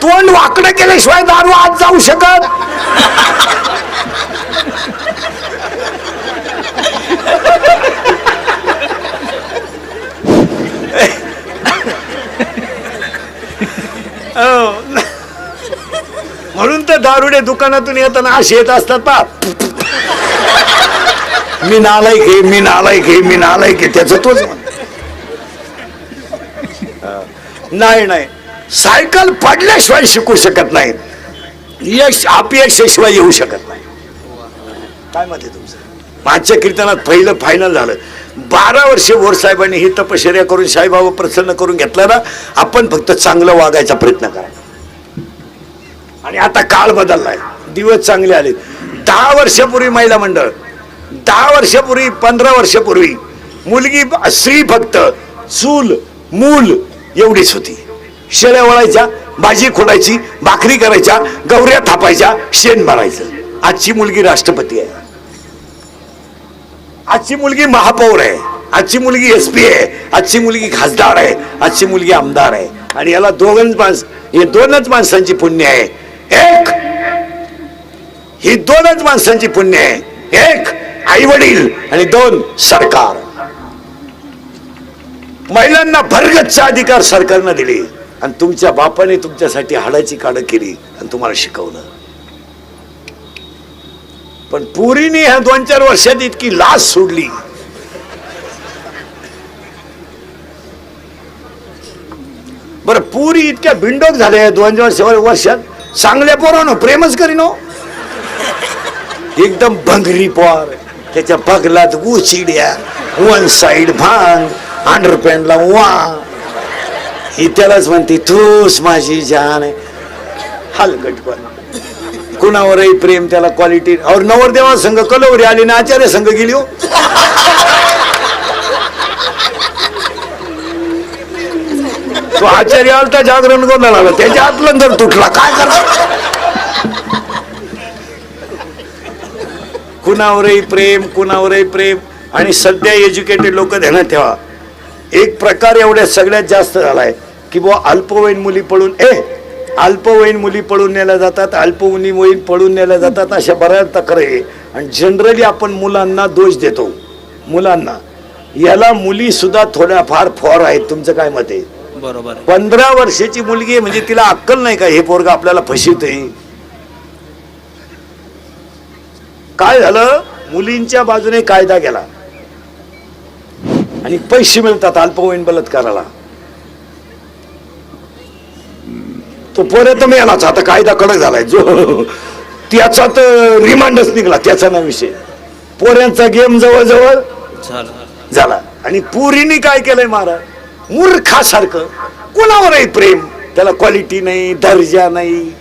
तोंड वाकडं केल्याशिवाय दारू आत जाऊ शकत. म्हणून तर दारुडे दुकानातून येताना असे येत असतात पा, मी नालायक आहे, मी नालायक आहे, मी नालायक आहे, त्याचं तोच नाही. नाही, सायकल पडल्याशिवाय शिकू शकत नाही, यश अपयशाशिवाय येऊ शकत नाही. काय मत आहे तुमचं? मागच्या कीर्तनात पहिलं फायनल झालं. 12 वर्षे भोर साहेबांनी ही तपश्चर्या करून साईबाबा प्रसन्न करून घेतला ना. आपण फक्त चांगलं वागायचा प्रयत्न करायचा. आणि आता काळ बदललाय, दिवस चांगले आले. 10 वर्षापूर्वी महिला मंडळ, 10 वर्षापूर्वी 15 वर्षापूर्वी मुलगी स्त्री फक्त चूल मूल एवढीच होती. शेळ्या वळायच्या, भाजी खोडायची, भाकरी करायच्या, गौऱ्या थापायच्या, शेण मारायचं. आजची मुलगी राष्ट्रपती आहे, आजची मुलगी महापौर आहे, आजची मुलगी SP आहे, आजची मुलगी खासदार आहे, आजची मुलगी आमदार आहे. आणि याला हे दोनच माणसांची पुण्य आहे. ही दोनच माणसांची पुण्य आहे. एक आई वडील आणि 2 सरकार. महिलांना भरगच्च अधिकार सरकारनं दिले आणि तुमच्या बापाने तुमच्यासाठी हाडाची काढ केली आणि तुम्हाला शिकवलं. पण पुरीने ह्या 2-4 वर्षात इतकी लाज सोडली. बरं, पुरी इतक्या बिंडोक झाल्या 2 वर्षात. चांगल्या पोरानो प्रेमच करीनो, एकदम भंगरी पोर, त्याच्या पगलात उचिड्या, 1 साइड भांग, अंडरपॅन्टला वा. ही त्यालाच म्हणते तूच माझी जान आहे. हलकटपण, कुणावरही प्रेम, त्याला क्वालिटी. और नवरदेवा संघ कलवरी आली ना, आचार्य संघ गेली हो. तो आचार्य आलता जागरण गोंधळ आला, त्याच्या आतलं जर तुटला काय करणार. कुणावरही प्रेम, कुणावरही प्रेम. आणि सध्या एज्युकेटेड लोक ध्यानात ठेवा, एक प्रकार एवढ्या सगळ्यात जास्त झालाय की बुवा अल्पवयीन मुली पळून अल्पवयीन मुली पळून नेल्या जातात, अल्पवयीन पळून नेल्या जातात, अशा बऱ्याच तक्रारी आहे. आणि जनरली आपण मुलांना दोष देतो. मुलांना, याला मुली सुद्धा थोड्याफार फॉर आहेत. तुमचं काय मत आहे? बरोबर. 15 वर्षाची मुलगी आहे म्हणजे तिला अक्कल नाही का हे पोरगा आपल्याला फसवतंय. काय झालं, मुलींच्या बाजूने कायदा गेला आणि पैसे मिळतात अल्पवयीन बलात्काराला. तो पोरे तर मिळालाच. आता कायदा कडक झालाय, जो त्याचा तर रिमांडच निघाला, त्याचा ना विषय. पोऱ्यांचा गेम जवळजवळ झाला. आणि पुरीने काय केलंय महाराज, मूर्खासारखं कोणावरही प्रेम, त्याला क्वालिटी नाही, दर्जा नाही.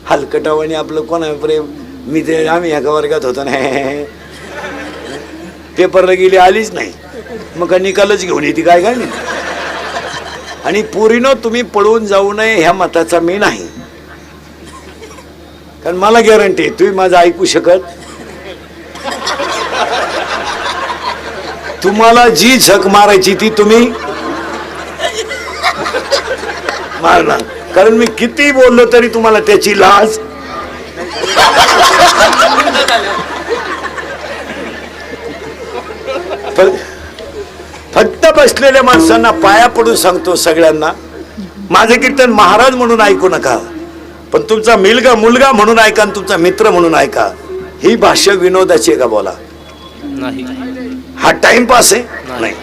हलकटावाने आपलं कोणा प्रेम. मी ते आम्ही एका वर्गात होतो ना, पेपरला गेली आलीच नाही, मग निकालच घेऊन येते काय काय नाही. आणि पुरीनो तुम्ही पळून जाऊ नये ह्या मताचा मी नाही, कारण मला गॅरंटी आहे तुम्ही माझं ऐकू शकत. तुम्हाला जी झक मारायची ती तुम्ही मारणार, कारण मी किती बोललो तरी तुम्हाला त्याची लाज. फक्त बसलेल्या माणसांना पाया पडून सांगतो सगळ्यांना, माझे कीर्तन महाराज म्हणून ऐकू नका, पण तुमचा मुलगा म्हणून ऐका आणि तुमचा मित्र म्हणून ऐका. ही भाषा विनोदाची आहे का? बोला नाही. हा टाइमपास आहे नाही.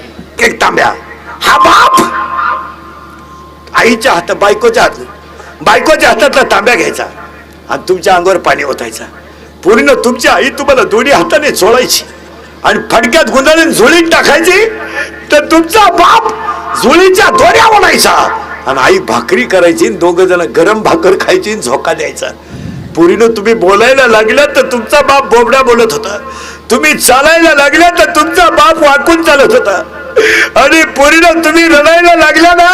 एक तांब्या, हा बाप आईच्या हातात, बायकोच्या हातातला तांब्या घ्यायचा आणि तुमच्या अंगावर पाणी ओतायचा. पूर्ण तुमची आई तुम्हाला दोन्ही हाताने चोळायची आणि फडक्यात गुंडाळून झोळीत टाकायची, तर तुमचा बाप झोळीच्या दोऱ्या ओढायचा आणि आई भाकरी करायची, 2 जण गरम भाकर खायची, झोका द्यायचा. पुरीनं तुम्ही बोलायला लागल्या तर तुमचा बाप बोबड्या बोलत होता, तुम्ही चालायला लागल्या तर तुमचा बाप वाकून चालत होता, आणि पुरीनं तुम्ही रडायला लागल्या ना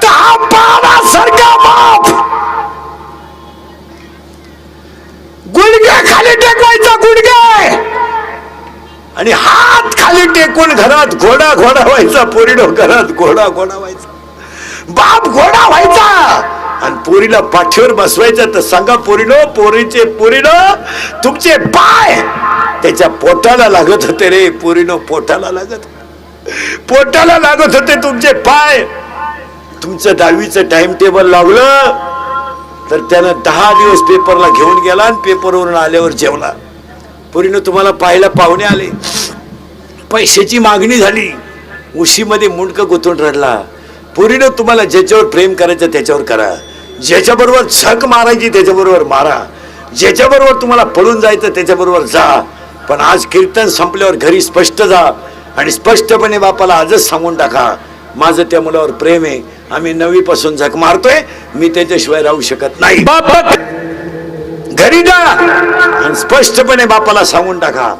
तर हा बाबासारखा बाप गुडघे खाली टेकवायचा, गुडघे आणि हात खाली टेकून घरात घोडा व्हायचा. पुरीनं घरात घोडा व्हायचा, बाप घोडा व्हायचा. आणि पोरीला पाठीवर बसवायचं तर सांगा पोरीनो तुमचे पाय त्याच्या पोटाला लागत होते रे पोरीनो, पोटाला लागत होते तुमचे पाय. तुमचं 10वीचं टाइम टेबल लावलं तर त्यानं 10 दिवस पेपरला घेऊन गेला आणि पेपरवरून आल्यावर जेवला. पोरीनो तुम्हाला पाहायला पाहुणे आले, पैशाची मागणी झाली, उशीमध्ये मुंडकं गुंतून रडला. पोरीनो तुम्हाला ज्याच्यावर प्रेम करायचं त्याच्यावर करा, ज्याच्याबरोबर झक मारायची त्याच्याबरोबर मारा, ज्याच्याबरोबर तुम्हाला पळून जायचं त्याच्याबरोबर जा. पण आज कीर्तन संपल्यावर घरी स्पष्ट जा आणि स्पष्टपणे बापाला आजच सांगून टाका, माझं त्या मुलावर प्रेम आहे, आम्ही 9वी पासून झक मारतोय, मी त्याच्याशिवाय राहू शकत नाही. बापा घरी जा आणि स्पष्टपणे बापाला सांगून टाका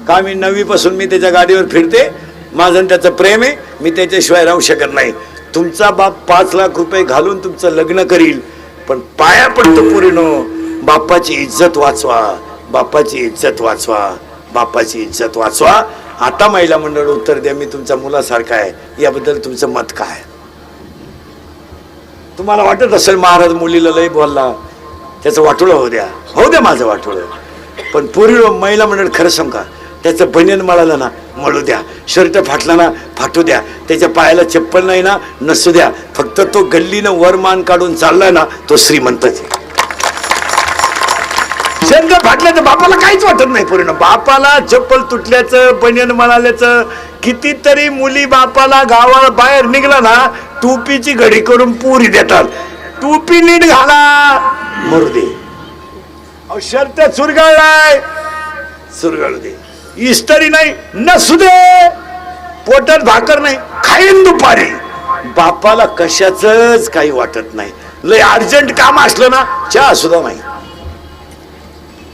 का मी 9वी पासून मी त्याच्या गाडीवर फिरते, माझं त्याचं प्रेम आहे, मी त्याच्याशिवाय राहू शकत नाही. तुमचा बाप 5 लाख रुपये घालून तुमचं लग्न करील, पण पाया पडतो पोरीनो, बापाची इज्जत वाचवा, बापाची इज्जत वाचवा, बापाची इज्जत वाचवा. आता महिला मंडळ उत्तर द्या, मी तुमच्या मुलासारखा आहे, याबद्दल तुमचं मत काय? तुम्हाला वाटत असेल महाराज मुलीला लय बोलला, त्याचं वाटोळं होऊ द्या माझं वाटोळं, पण पूर्वी महिला मंडळ खरं सांगा, त्याचं बनियन मळालं ना मळू द्या, शर्ट फाटला ना फाटू द्या, त्याच्या पायाला चप्पल नाही ना नसू द्या, फक्त तो गल्लीनं वरमान काढून चाललाय ना तो श्रीमंतच आहे. शर्ट फाटल्याचं बापाला काहीच वाटत नाही. पूर्ण बापाला चप्पल तुटल्याचं बनियन मळाल्याचं, कितीतरी मुली बापाला गावाला बाहेर निघला ना टोपीची घडी करून पुरी देतात, टोपी नीट घाला मरू दे, शर्ट चुरगाळलाय चुरगाळू दे, इस्त्री नाही नसू दे, पोटात भाकर नाही खाईन दुपारी, बापाला कशाच काही वाटत नाही. लय अर्जंट काम असलं ना चहा सुद्धा नाही,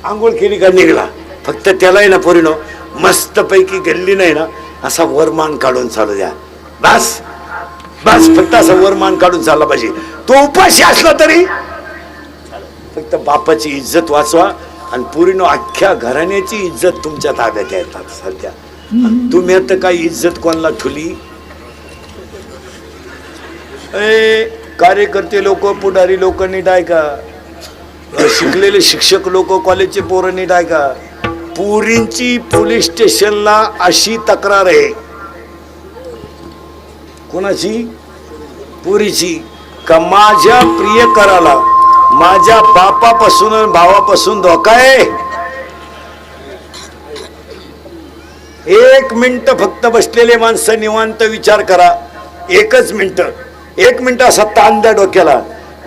आंघोळ केली का निघला, फक्त त्यालाही ना पोरीनो मस्त पैकी गल्ली नाही ना असा वरमान काढून चालू द्या, बस बस, फक्त असा वरमान काढून चालला पाहिजे. तो उपाशी असला तरी फक्त बापाची इज्जत वाचवा. आणि पोरीनो अख्ख्या घराण्याची इज्जत तुमच्या ताब्यात येतात सध्या. तुम्ही आता काही इज्जत कोणाला ठुली? कार्यकर्ते लोक, पुढारी लोक नीट ऐका, शिकलेले शिक्षक लोक, कॉलेजचे पोरं नीट ऐका. पोरींची पोलीस स्टेशनला अशी तक्रार आहे, कोणाची? पोरीची, का माझ्या प्रियकराला माझ्या बापापासून भावापासून धोका आहे. 1 मिनिट फक्त बसलेले माणसं निवांत विचार करा, 1 मिनिट असा ताण द्या डोक्याला.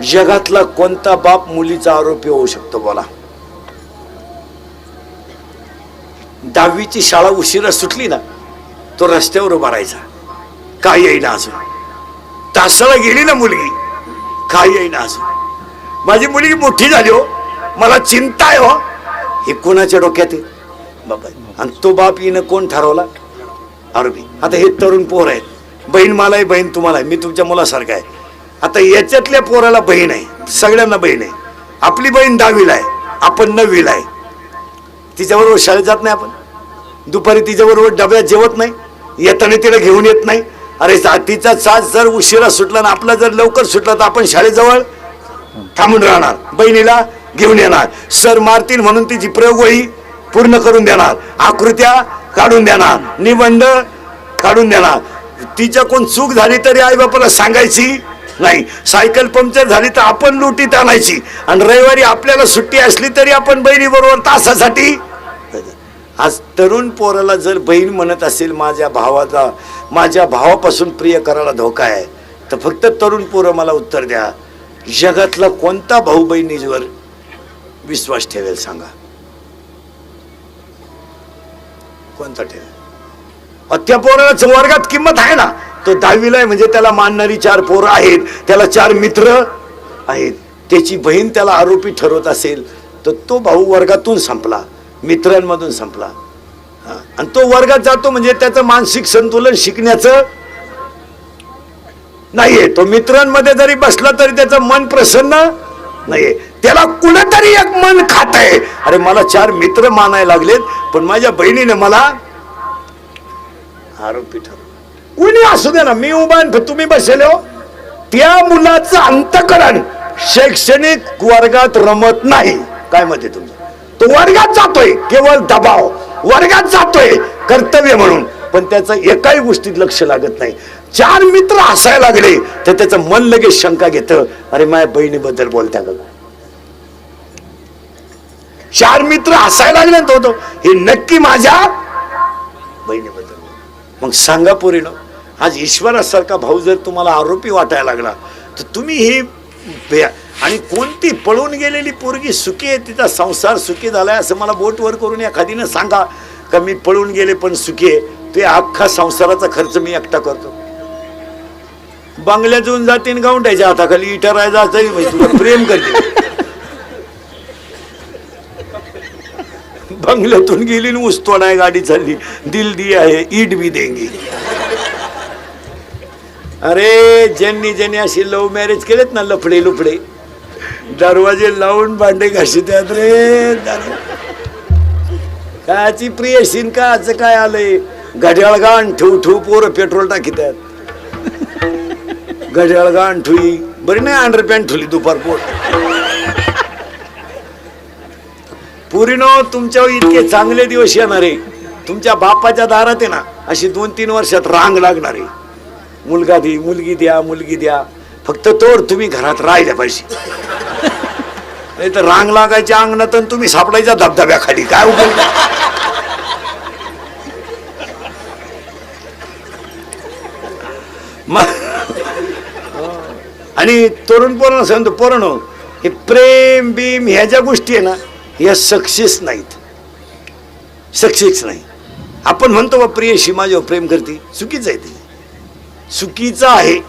जगातला कोणता बाप मुलीचा आरोपी होऊ शकतो बोला? 10वीची शाळा उशिरा सुटली ना तो रस्त्यावर उभा राहायचा, काय येईना अजून. तासाला गेली ना मुलगी, काय येईना अजून. माझी मुलगी मोठी झाली हो, मला चिंता आहे हो, हे कोणाच्या डोक्यात आहे बाबा? आणि तो बाप येणं कोण ठरवला? आरोपी. आता हे तरुण पोर आहेत, बहीण मला आहे, बहीण तुम्हाला आहे, मी तुमच्या मुलासारखा आहे. आता याच्यातल्या पोराला बहीण आहे, सगळ्यांना बहीण आहे. आपली बहीण 10वीला आहे, आपण 9वीला आहे, तिच्याबरोबर शाळेत जात नाही आपण, दुपारी तिच्याबरोबर डब्यात जेवत नाही, येताना तिला घेऊन येत नाही. अरे तिचा चाच जर उशिरा सुटला ना आपला जर लवकर सुटला तर आपण शाळेजवळ थांबून राहणार, बहिणीला घेऊन येणार, सर मारतील म्हणून तिची प्रयोगवही पूर्ण करून देणार, आकृत्या काढून देणार, निबंध काढून देणार. तिच्या कोण चूक झाली तरी आई बापाला सांगायची नाही, सायकल पंक्चर झाली तर आपण लुटीत आणायची, आणि रविवारी आपल्याला सुट्टी असली तरी आपण बहिणी बरोबर तासासाठी. आज तरुण पोराला जर बहीण म्हणत असेल माझ्या भावापासून प्रियकराला धोका आहे, तर फक्त तरुण पोरं मला उत्तर द्या, जगातला कोणता भाऊ बहिणीवर विश्वास ठेवेल सांगा? कोणता ठेवेल? त्या पोराला वर्गात किंमत आहे ना, तो 10वीला आहे म्हणजे त्याला मानणारी 4 पोरं आहेत, त्याला 4 मित्र आहेत. त्याची बहीण त्याला आरोपी ठरवत असेल तर तो भाऊ वर्गातून संपला, मित्रांमधून संपला. आणि तो वर्गात जातो म्हणजे त्याचं मानसिक संतुलन शिकण्याचं नाहीये. तो मित्रांमध्ये जरी बसला तरी त्याचं मन प्रसन्न नाहीये, त्याला कुणीतरी एक मन खात आहे, अरे मला 4 मित्र मानायला लागलेत पण माझ्या बहिणीने मला आरोपी ठरवलं. कुणी असू दे ना, मी उभा तुम्ही बसले हो, त्या मुलाचं अंतकरण शैक्षणिक वर्गात रमत नाही. काय मत आहे तुमचं? तो वर्गात जातोय केवळ दबाव, वर्गात जातोय कर्तव्य म्हणून, पण त्याचं एकाही गोष्टीत लक्ष लागत नाही. 4 मित्र हसायला लागले तर त्याचं मन लगेच शंका घेतं, अरे माझ्या बहिणीबद्दल बोलत्या का? 4 मित्र हसायला लागले तो हे नक्की माझ्या बहिणीबद्दल. मग सांगा पोरीनो, आज ईश्वरासारखा भाऊ जर तुम्हाला आरोपी वाटायला लागला तर तुम्ही ही, आणि कोणती पळून गेलेली पोरगी सुखी आहे, तिचा संसार सुखी झालाय असं मला बोट वर करून एखादीनं सांगा का मी पळून गेले पण सुखी आहे. ते अख्खा संसाराचा खर्च मी एकटा करतो. बंगल्यात जाऊन जातीन गावंड्याच्या हाताखाली इटारायचा म्हणजे तुला प्रेम करते. बंगल्यातून गेली न ऊसतोडाय गाडी चालली, दिल दिया है ईट भी देंगी. अरे ज्यांनी ज्यांनी अशी लव्ह मॅरेज केलेत ना, लफडे लुफडे दरवाजे लावून भांडे घासितात रे. काची प्रियशीन काच काय आलंय, घड्याळ गाण ठेवू ठेवू पोरं पेट्रोल टाकीतात. घड्याळ गाण ठुई बरी नाही, अंडरपॅन्ट ठुली दुपार पोट. पुरीनो तुमच्या इतके चांगले दिवस येणार आहे, तुमच्या बापाच्या दारात आहे ना अशी 2-3 वर्षात रांग लागणार आहे. मुलगा दे, मुलगी द्या, मुलगी द्या, फक्त तोड तुम्ही घरात राहिल्या पाहिजे. नाही तर रांग लागायच्या अंगणात तुम्ही सापडायच्या धबधब्याखाली. काय उपयोग? आणि तरुण पोरांना सांगतो, पोरांनो हे प्रेम बीम ह्या ज्या गोष्टी आहे ना या सक्सेस नाहीत, सक्सेस नाही. आपण म्हणतो बा प्रियशी माझ्यावर प्रेम करते, चुकीचं आहे. ते चुकीचं आहे.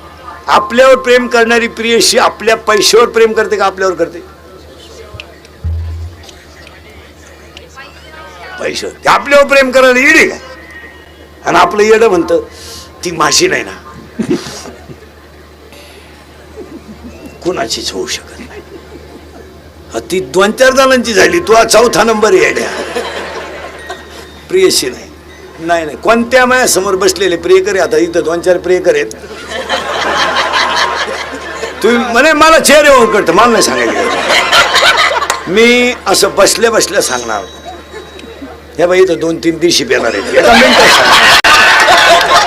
आपल्यावर प्रेम करणारी प्रियशी आपल्या पैशावर प्रेम करते का आपल्यावर करते? पैशावर. ते आपल्यावर प्रेम करायला येडे काय? आणि आपलं येडं म्हणतं ती माझी नाही ना, कुणाचीच होऊ शकत नाही. ती 2-4 जणांची झाली, तू 4था नंबर येड्या. प्रियशी नाही. नाही नाही, कोणत्या माझ्या समोर बसलेले प्रियकर, आता इथं 2-4 प्रियकर आहेत. तुम्ही म्हणे मला चेहरे ओळखत, मला नाही सांगायचं. मी असं बसल्या बसल्या सांगणार, हे बाई इथं 2-3 दिवशी येणार आहेत,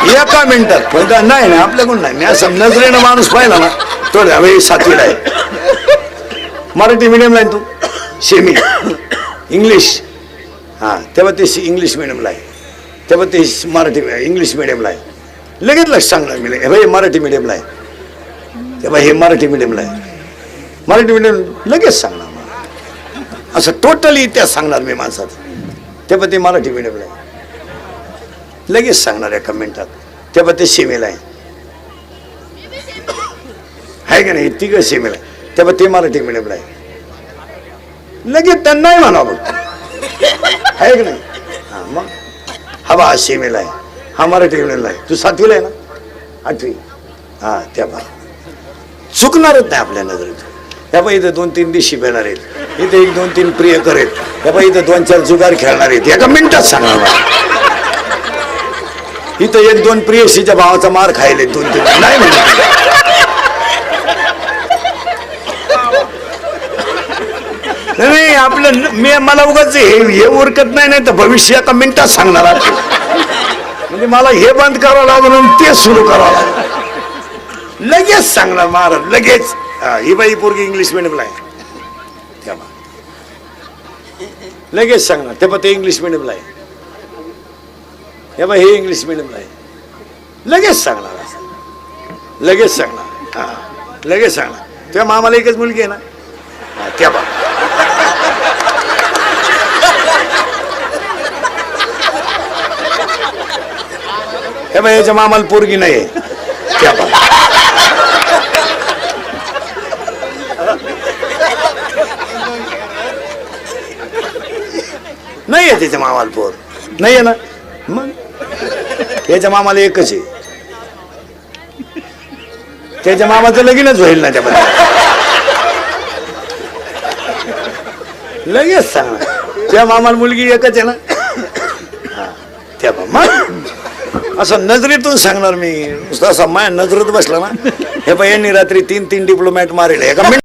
एका मिनिटात. पण नाही नाही आपल्याकडून नाही. मी असं नजरेनं माणूस पाहिला ना थोडं, हवे 7वीला आहे, मराठी मिडियमला आहे, तू सेमी इंग्लिश, हां तेव्हा ते इंग्लिश मिडियमला आहे, तेव्हा ते मराठी इंग्लिश मिडियमला आहे. लगेच लक्ष सांगणार मी, हे भाई मराठी मिडियमला आहे, तेव्हा हे मराठी मिडियमला आहे, मराठी मिडियम लगेच सांगणार मला. असं टोटली इतिहास सांगणार मी माणसाचा, तेव्हा ते मराठी मिडियमला आहे, लगेच सांगणार एका मिनिटात. तेव्हा ते सीमेला आहे का नाही, तिघं सीमेला आहे, तेव्हा ते मराठी मिडियमला आहे, लगेच त्यांनाही म्हणावं आहे का नाही. हा मग हा बा सीमेला आहे, हा मराठी मिडियमला आहे, तू 7वीला आहे ना, 8वी, हा तेव्हा चुकणारच नाही आपल्या नजरेत. तेव्हा इथं 2-3 दिवशी येणार आहेत, इथे 1-2-3 प्रियकर आहेत, तेव्हा इथं 2-4 जुगार खेळणार आहेत, एका मिनिटात सांगणार मला. इथं 1-2 प्रियशीच्या भावाचा मार खायले, 2-3 नाही म्हणत. नाही आपलं मी मला उगाच हे उरकत नाही तर भविष्य एका मिनिटात सांगणार. म्हणजे मला हे बंद करावं लागलं ते सुरू करावं लागलं, लगेच सांगणार महाराज लगेच. ही बाई पोरगी इंग्लिश मिडियमला आहे, तेव्हा लगेच सांगणार. तेव्हा ते इंग्लिश मिडियमला आहे, तेव्हा हे इंग्लिश मिडियमला आहे, लगेच सांगणार, लगेच सांगणार. हा लगेच सांगणार. तेव्हा मामाला एकच मुलगी आहे ना, तेव्हा हे बाई याच्या मामाला पोरगी नाही, तेव्हा नाही आहे त्याच्या मामाला पोर, नाही आहे ना. मग त्याच्या मामाला एकच आहे, त्याच्या मामाचं लगीनच होईल ना त्यामध्ये, लगेच सांगणार. त्या मामाला मुलगी एकच आहे ना, तेव्हा मग असं नजरेतून सांगणार मी. असं माझ्या नजरेत बसला ना, हे बाई यांनी रात्री 3 डिप्लोमॅट मारेल एका मिनिट.